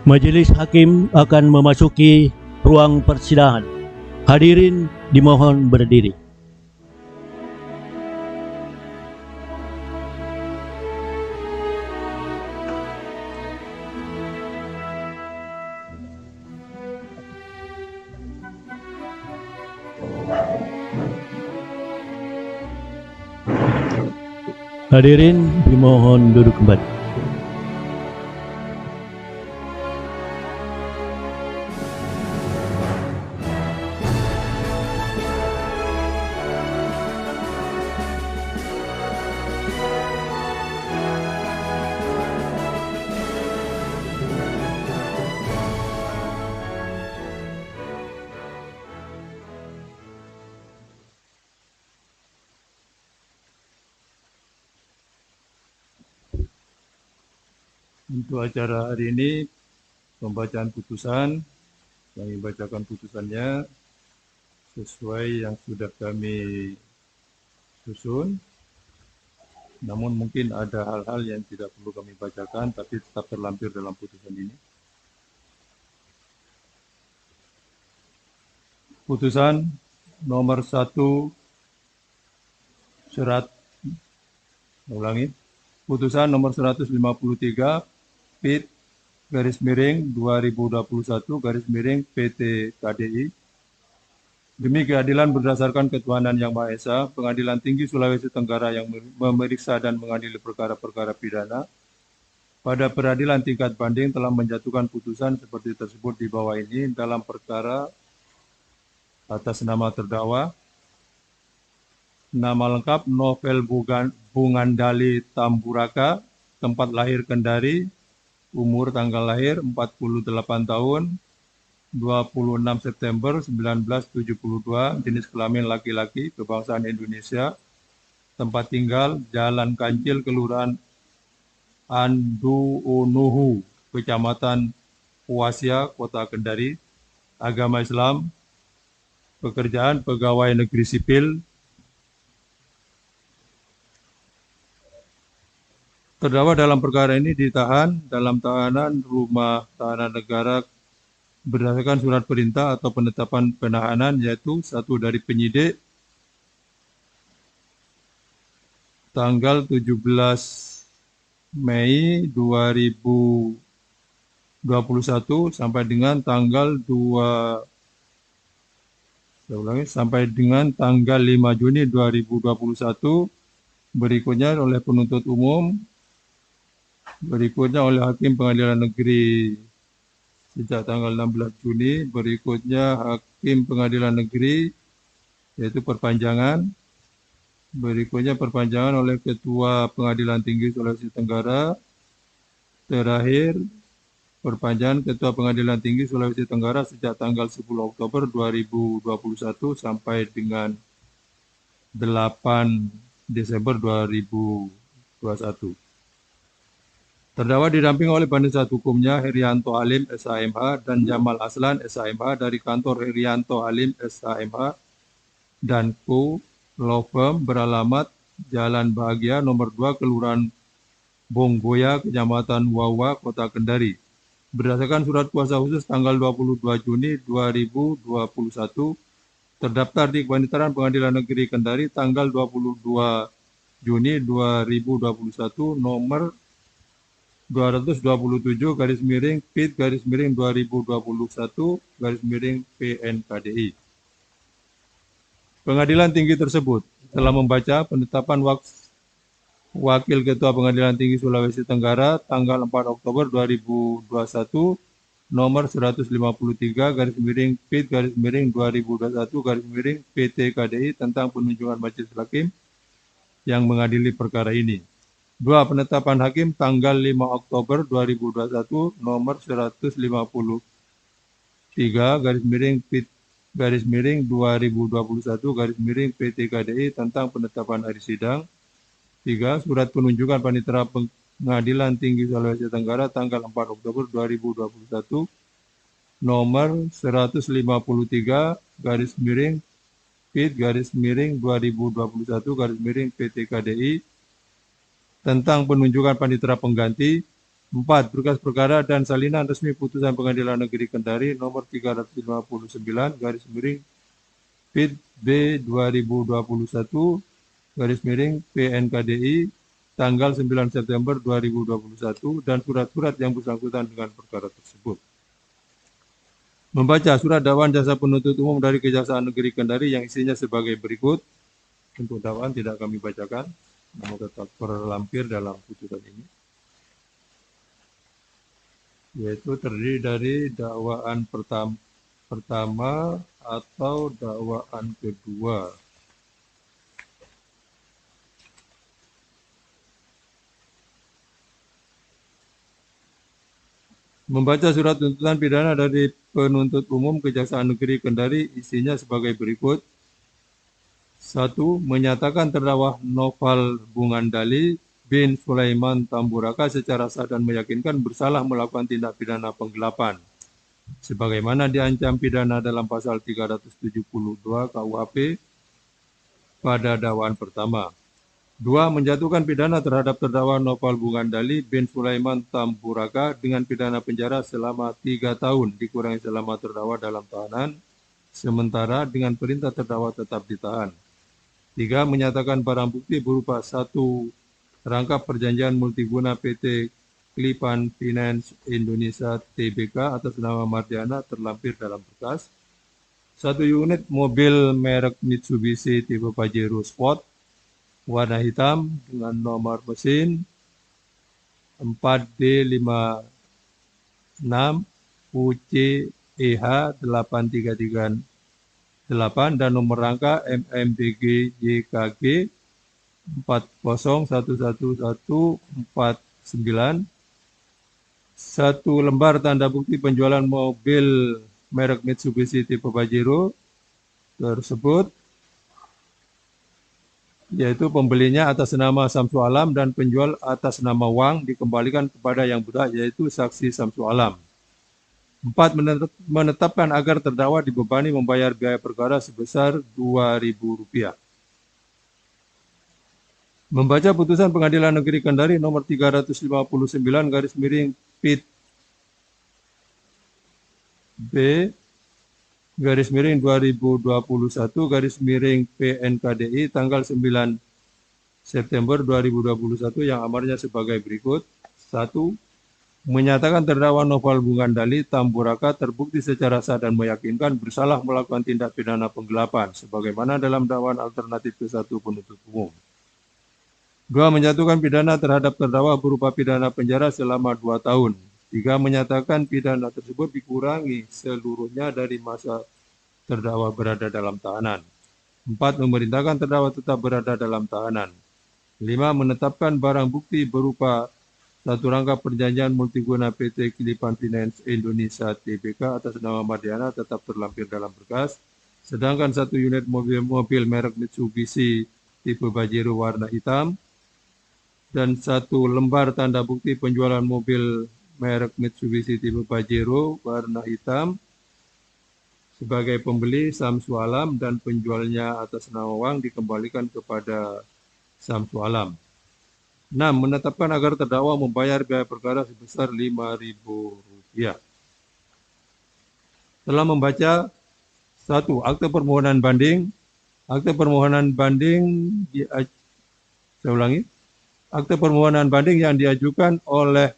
Majelis Hakim akan memasuki ruang persidangan. Hadirin dimohon berdiri. Hadirin dimohon duduk kembali. Untuk acara hari ini, pembacaan putusan, kami bacakan putusannya sesuai yang sudah kami susun. Namun mungkin ada hal-hal yang tidak perlu kami bacakan, tapi tetap terlampir dalam putusan ini. Putusan nomor 1 Putusan nomor 153 PIT /2021 PT KDI. Demi keadilan berdasarkan ketuhanan Yang Maha Esa, Pengadilan Tinggi Sulawesi Tenggara yang memeriksa dan mengadili perkara-perkara pidana pada peradilan tingkat banding telah menjatuhkan putusan seperti tersebut di bawah ini dalam perkara atas nama terdakwa. Nama lengkap Novel Bungandali Tamburaka, tempat lahir Kendari, umur tanggal lahir 48 tahun, 26 September 1972, jenis kelamin laki-laki, kebangsaan Indonesia, tempat tinggal Jalan Kancil, Kelurahan Anduunuhu, Kecamatan Puasya, Kota Kendari, agama Islam, pekerjaan pegawai negeri sipil. Terdakwa dalam perkara ini ditahan dalam tahanan rumah tahanan negara berdasarkan surat perintah atau penetapan penahanan, yaitu satu dari penyidik tanggal 17 Mei 2021 sampai dengan tanggal 5 Juni 2021. Berikutnya oleh penuntut umum, berikutnya oleh Hakim Pengadilan Negeri sejak tanggal 16 Juni, berikutnya Hakim Pengadilan Negeri, yaitu perpanjangan, berikutnya perpanjangan oleh Ketua Pengadilan Tinggi Sulawesi Tenggara, terakhir perpanjangan Ketua Pengadilan Tinggi Sulawesi Tenggara sejak tanggal 10 Oktober 2021 sampai dengan 8 Desember 2021. Terdakwa didampingi oleh penasihat hukumnya Herianto Halim SHMH dan Jamal Aslan SHMH dari kantor Herianto Halim SHMH dan Co. Law Firm beralamat Jalan Bahagia nomor 2 Kelurahan Bonggoya, Kecamatan Wawa, Kota Kendari. Berdasarkan surat kuasa khusus tanggal 22 Juni 2021, terdaftar di Kepanitiaan Pengadilan Negeri Kendari tanggal 22 Juni 2021 nomor 227 PIT /2021 PNKDI. Pengadilan Tinggi tersebut telah membaca penetapan Wakil Ketua Pengadilan Tinggi Sulawesi Tenggara tanggal 4 Oktober 2021 nomor 153 PIT /2021 PT KDI tentang penunjukan majelis hakim yang mengadili perkara ini. 2. Penetapan hakim tanggal 5 Oktober 2021 nomor 153 PIT /2021 PT KDI tentang penetapan hari sidang. 3. Surat penunjukan Panitera Pengadilan Tinggi Sulawesi Tenggara tanggal 4 Oktober 2021 nomor 153 PIT /2021 PT KDI tentang penunjukan panitera pengganti 4. Berkas perkara dan salinan resmi putusan Pengadilan Negeri Kendari nomor 359 garis miring PIT B 2021 garis miring PNKDI tanggal 9 September 2021 dan surat-surat yang bersangkutan dengan perkara tersebut. Membaca surat dakwaan jasa penuntut umum dari Kejaksaan Negeri Kendari yang isinya sebagai berikut. Untuk dakwaan tidak kami bacakan, namun tetap terlampir dalam putusan ini. Yaitu terdiri dari dakwaan pertama atau dakwaan kedua. Membaca surat tuntutan pidana dari penuntut umum Kejaksaan Negeri Kendari isinya sebagai berikut. 1. Menyatakan terdakwa Noval Bungandali bin Sulaiman Tamburaka secara sah dan meyakinkan bersalah melakukan tindak pidana penggelapan sebagaimana diancam pidana dalam pasal 372 KUHP pada dakwaan pertama. 2. Menjatuhkan pidana terhadap terdakwa Noval Bungandali bin Sulaiman Tamburaka dengan pidana penjara selama 3 tahun dikurangi selama terdakwa dalam tahanan, sementara dengan perintah terdakwa tetap ditahan. 3. Menyatakan barang bukti berupa 1. Rangkap perjanjian multiguna PT Klipan Finance Indonesia Tbk atas nama Mardiana terlampir dalam berkas. 1 unit mobil merek Mitsubishi tipe Pajero Sport warna hitam dengan nomor mesin 4D56 UCEH 8338 dan nomor rangka MMBG YKG 4011149. 1 lembar tanda bukti penjualan mobil merek Mitsubishi tipe Pajero tersebut, yaitu pembelinya atas nama Samsu Alam dan penjual atas nama Wang dikembalikan kepada yang berhak yaitu saksi Samsu Alam. 4. Menetapkan agar terdakwa dibebani membayar biaya perkara sebesar Rp2.000. Membaca putusan Pengadilan Negeri Kendari nomor 359 garis miring PIT B garis miring 2021 garis miring PNKDI tanggal 9 September 2021 yang amarnya sebagai berikut. 1. Menyatakan terdakwa Noval Bungandali Tamburaka terbukti secara sah dan meyakinkan bersalah melakukan tindak pidana penggelapan sebagaimana dalam dakwaan alternatif ke-1 penuntut umum. 2. Menjatuhkan pidana terhadap terdakwa berupa pidana penjara selama 2 tahun. 3. Menyatakan pidana tersebut dikurangi seluruhnya dari masa terdakwa berada dalam tahanan. 4. Memerintahkan terdakwa tetap berada dalam tahanan. 5. Menetapkan barang bukti berupa 1 rangkap perjanjian multiguna PT Klipan Finance Indonesia Tbk atas nama Mardiana tetap terlampir dalam berkas, sedangkan 1 unit mobil merek Mitsubishi tipe Pajero warna hitam dan 1 lembar tanda bukti penjualan mobil merek Mitsubishi tipe Pajero warna hitam sebagai pembeli Samsu Alam dan penjualnya atas nama Wang dikembalikan kepada Samsu Alam. 6. Menetapkan agar terdakwa membayar biaya perkara sebesar Rp5.000. Telah membaca 1. Akte permohonan banding. Akte permohonan banding Akte permohonan banding yang diajukan oleh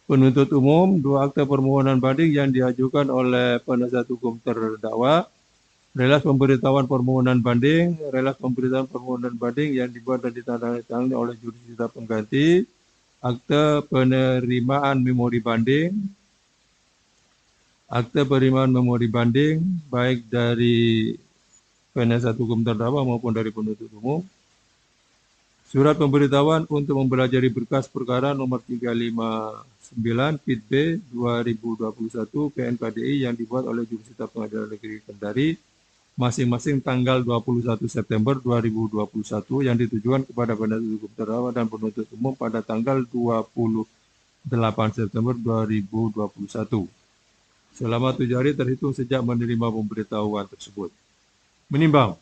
penuntut umum. 2. Akte permohonan banding yang diajukan oleh penasihat hukum terdakwa. Relas pemberitahuan permohonan banding, relas pemberitahuan permohonan banding yang dibuat dan ditandatangani oleh jurusita pengganti, akte penerimaan memori banding, akte penerimaan memori banding baik dari penasihat hukum terdakwa maupun dari penuntut umum, surat pemberitahuan untuk mempelajari berkas perkara nomor 359 PIT B 2021 PNKDI yang dibuat oleh jurusita Pengadilan Negeri Kendari masing-masing tanggal 21 September 2021 yang ditujukan kepada penasihat hukum terdakwa dan penuntut umum pada tanggal 28 September 2021 selama 7 hari terhitung sejak menerima pemberitahuan tersebut. Menimbang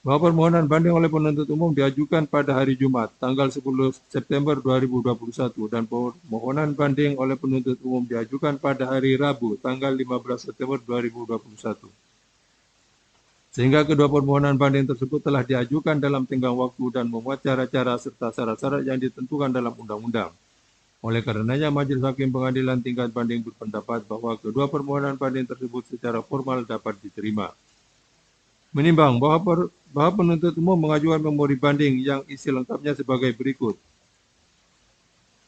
bahwa permohonan banding oleh penuntut umum diajukan pada hari Jumat, tanggal 10 September 2021, dan permohonan banding oleh penuntut umum diajukan pada hari Rabu, tanggal 15 September 2021. Sehingga kedua permohonan banding tersebut telah diajukan dalam tenggang waktu dan memuat cara-cara serta syarat-syarat yang ditentukan dalam undang-undang. Oleh karenanya, Majelis Hakim Pengadilan Tingkat Banding berpendapat bahwa kedua permohonan banding tersebut secara formal dapat diterima. Menimbang bahwa penuntut umum mengajukan memori banding yang isi lengkapnya sebagai berikut.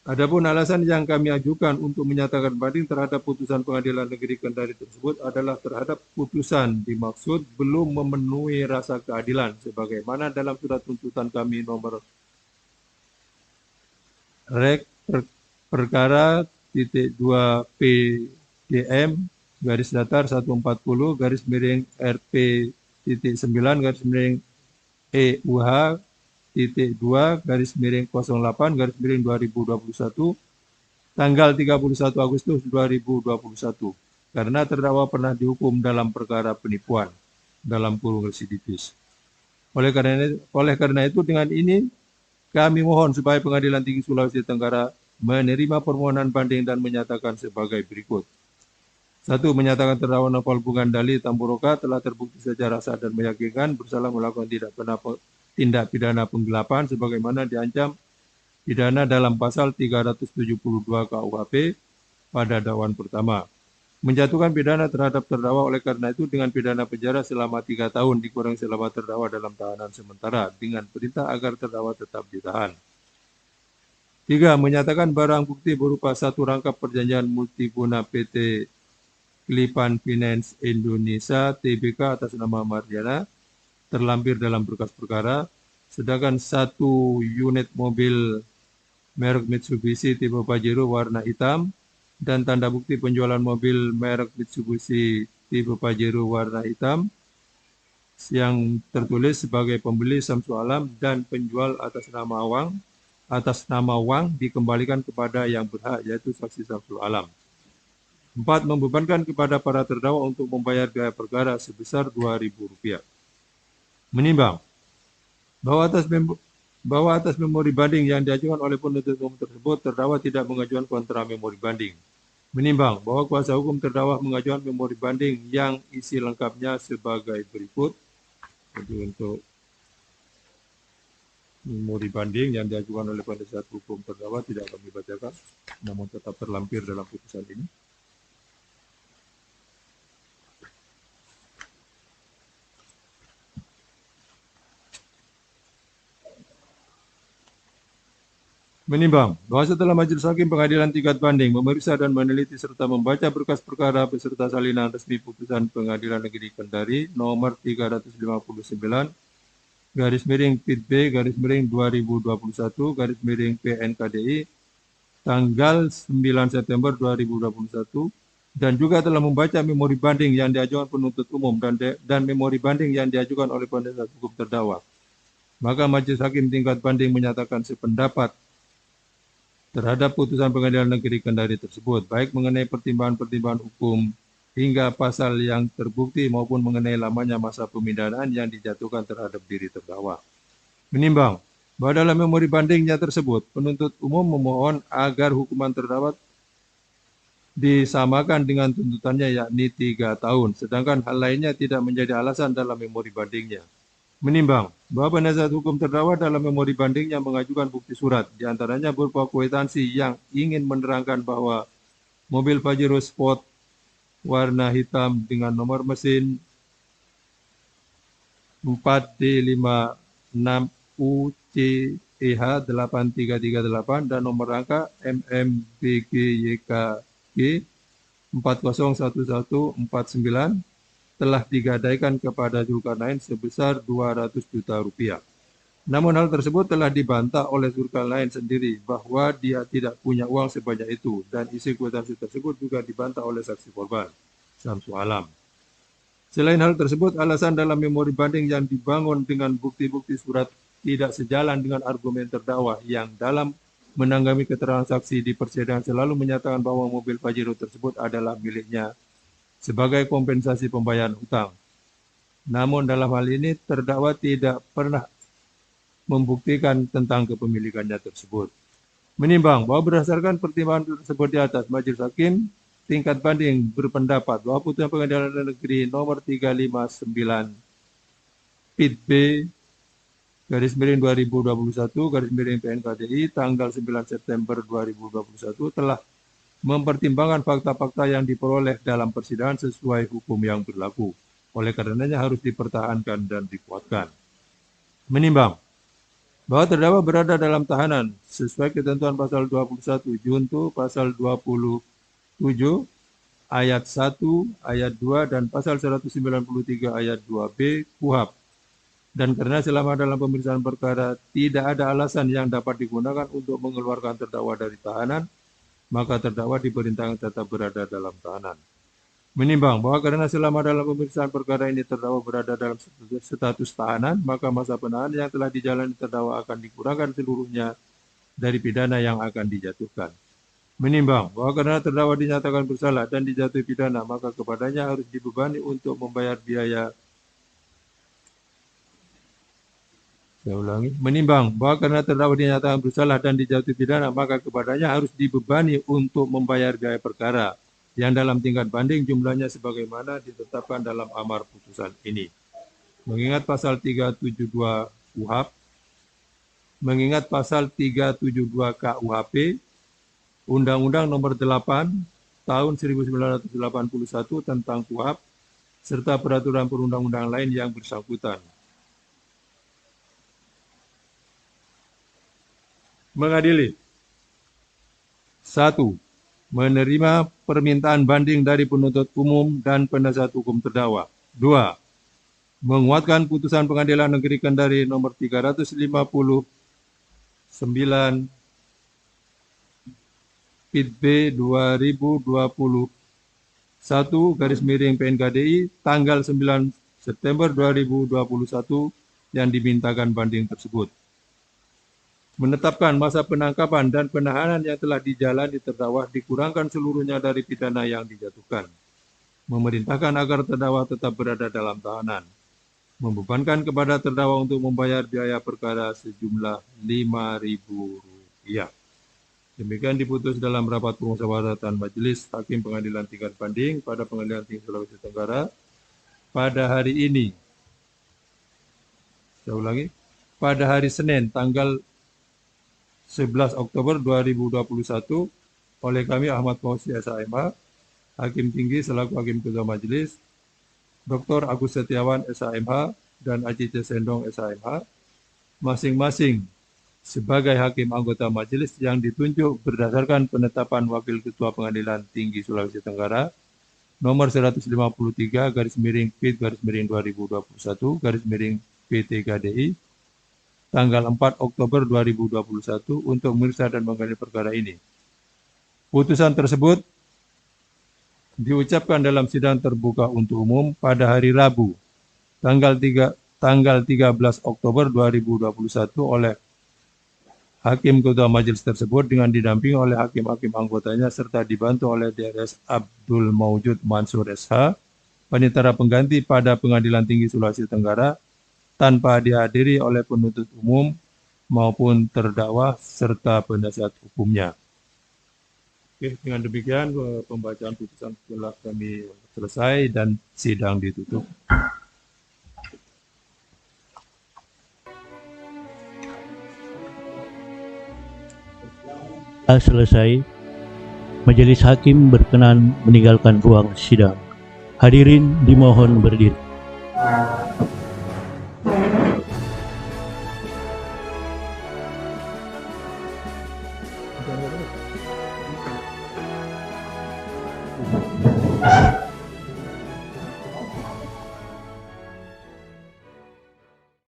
Adapun alasan yang kami ajukan untuk menyatakan banding terhadap putusan Pengadilan Negeri Kendari tersebut adalah terhadap putusan dimaksud belum memenuhi rasa keadilan sebagaimana dalam surat tuntutan kami nomor rek perkara titik 2 PDM garis datar 140 garis miring RP titik 9 garis miring EUH titik 2 garis miring 08 garis miring 2021 tanggal 31 Agustus 2021 karena terdakwa pernah dihukum dalam perkara penipuan dalam kurung residivis. Oleh karena itu dengan ini kami mohon supaya Pengadilan Tinggi Sulawesi Tenggara menerima permohonan banding dan menyatakan sebagai berikut. 1. Menyatakan terdakwa Novel Bungandali Tamburoka telah terbukti secara sah dan meyakinkan bersalah melakukan tindak pidana penggelapan sebagaimana diancam pidana dalam pasal 372 KUHP pada dakwaan pertama. Menjatuhkan pidana terhadap terdakwa oleh karena itu dengan pidana penjara selama 3 tahun dikurangi selama terdakwa dalam tahanan sementara dengan perintah agar terdakwa tetap ditahan. 3. Menyatakan barang bukti berupa satu rangkap perjanjian multiguna PT Lipan Finance Indonesia Tbk atas nama Mardiana terlampir dalam berkas perkara, sedangkan satu unit mobil merek Mitsubishi tipe Pajero warna hitam dan tanda bukti penjualan mobil merek Mitsubishi tipe Pajero warna hitam yang tertulis sebagai pembeli Samsu Alam dan penjual atas nama Wang dikembalikan kepada yang berhak yaitu saksi Samsu Alam. 4. Membebankan kepada para terdakwa untuk membayar biaya perkara sebesar Rp2.000. Menimbang bahwa atas memori banding yang diajukan oleh penuntut umum tersebut, terdakwa tidak mengajukan kontra memori banding. Menimbang bahwa kuasa hukum terdakwa mengajukan memori banding yang isi lengkapnya sebagai berikut. Jadi untuk memori banding yang diajukan oleh penasihat hukum terdakwa tidak kami bacakan, namun tetap terlampir dalam putusan ini. Menimbang bahwa setelah Majelis Hakim Pengadilan Tingkat Banding memeriksa dan meneliti serta membaca berkas perkara beserta salinan resmi putusan Pengadilan Negeri Kendari nomor 359 garis miring PIT B garis miring 2021 garis miring PNKDI tanggal 9 September 2021 dan juga telah membaca memori banding yang diajukan penuntut umum dan memori banding yang diajukan oleh penasihat hukum terdakwa. Maka Majelis Hakim Tingkat Banding menyatakan sependapat terhadap putusan Pengadilan Negeri Kendari tersebut, baik mengenai pertimbangan-pertimbangan hukum hingga pasal yang terbukti maupun mengenai lamanya masa pemindahan yang dijatuhkan terhadap diri terdakwa. Menimbang bahwa dalam memori bandingnya tersebut, penuntut umum memohon agar hukuman terdakwa disamakan dengan tuntutannya yakni 3 tahun, sedangkan hal lainnya tidak menjadi alasan dalam memori bandingnya. Menimbang bahwa penasihat hukum terdakwa dalam memori bandingnya mengajukan bukti surat, diantaranya berupa kwitansi yang ingin menerangkan bahwa mobil Pajero Sport warna hitam dengan nomor mesin 4D56UCEH 8338 dan nomor rangka MMBGYKG 401149 telah digadaikan kepada Zulkarnain sebesar Rp200 juta. Namun hal tersebut telah dibantah oleh Zulkarnain sendiri bahwa dia tidak punya uang sebanyak itu dan isi kwitansi tersebut juga dibantah oleh saksi korban, Samsu Alam. Selain hal tersebut, alasan dalam memori banding yang dibangun dengan bukti-bukti surat tidak sejalan dengan argumen terdakwa yang dalam menanggapi keterangan saksi di persidangan selalu menyatakan bahwa mobil Pajero tersebut adalah miliknya sebagai kompensasi pembayaran hutang. Namun dalam hal ini terdakwa tidak pernah membuktikan tentang kepemilikannya tersebut. Menimbang bahwa berdasarkan pertimbangan tersebut di atas, Majelis Hakim tingkat banding berpendapat bahwa putusan Pengadilan Negeri nomor 359 PIT B garis miring 2021 garis miring PNKDI tanggal 9 September 2021 telah mempertimbangkan fakta-fakta yang diperoleh dalam persidangan sesuai hukum yang berlaku. Oleh karenanya harus dipertahankan dan dikuatkan. Menimbang bahwa terdakwa berada dalam tahanan sesuai ketentuan pasal 21 junto pasal 27 ayat 1, ayat 2 dan pasal 193 ayat 2B KUHP. Dan karena selama dalam pemeriksaan perkara tidak ada alasan yang dapat digunakan untuk mengeluarkan terdakwa dari tahanan, maka terdakwa diperintahkan tetap berada dalam tahanan. Menimbang bahwa karena selama dalam pemeriksaan perkara ini terdakwa berada dalam status tahanan, maka masa penahanan yang telah dijalani terdakwa akan dikurangkan seluruhnya dari pidana yang akan dijatuhkan. Menimbang bahwa karena terdakwa dinyatakan bersalah dan dijatuhi pidana, maka kepadanya harus dibebani untuk membayar biaya. Saya ulangi. Menimbang bahwa karena terdakwa dinyatakan bersalah dan dijatuhi pidana, maka kepadanya harus dibebani untuk membayar biaya perkara yang dalam tingkat banding jumlahnya sebagaimana ditetapkan dalam amar putusan ini. Mengingat pasal 372 KUHP, mengingat pasal 372 KUHP, Undang-Undang Nomor 8 Tahun 1981 tentang KUHP, serta peraturan perundang-undangan lain yang bersangkutan. Mengadili. 1. Menerima permintaan banding dari penuntut umum dan penasihat hukum terdakwa. 2. Menguatkan putusan Pengadilan Negeri Kendari nomor 359 PIT B 2021 garis miring PNKDI tanggal 9 September 2021 yang dimintakan banding tersebut. Menetapkan masa penangkapan dan penahanan yang telah dijalani terdakwa dikurangkan seluruhnya dari pidana yang dijatuhkan. Memerintahkan agar terdakwa tetap berada dalam tahanan. Membebankan kepada terdakwa untuk membayar biaya perkara sejumlah Rp5.000. Demikian diputus dalam rapat permusyawaratan Majelis Hakim Pengadilan Tingkat Banding pada Pengadilan Tinggi Sulawesi Tenggara pada hari ini. Saya ulangi, pada hari Senin tanggal 11 Oktober 2021 oleh kami Ahmad Fauzi SHMH, Hakim Tinggi selaku Hakim Ketua Majelis, Dr. Agus Setiawan SHMH dan Aji C. Sendong SHMH, masing-masing sebagai Hakim anggota Majelis yang ditunjuk berdasarkan penetapan Wakil Ketua Pengadilan Tinggi Sulawesi Tenggara nomor 153 garis miring PIT garis miring 2021 garis miring PT-KDI tanggal 4 Oktober 2021 untuk memeriksa dan mengadili perkara ini. Putusan tersebut diucapkan dalam sidang terbuka untuk umum pada hari Rabu, tanggal 13 Oktober 2021 oleh Hakim Ketua Majelis tersebut dengan didampingi oleh hakim-hakim anggotanya serta dibantu oleh DRS Abdul Maujud Mansur SH, panitera pengganti pada Pengadilan Tinggi Sulawesi Tenggara, tanpa dihadiri oleh penuntut umum maupun terdakwa serta penasihat hukumnya. Oke, dengan demikian pembacaan putusan telah kami selesai dan sidang ditutup. Selesai, Majelis Hakim berkenan meninggalkan ruang sidang. Hadirin dimohon berdiri.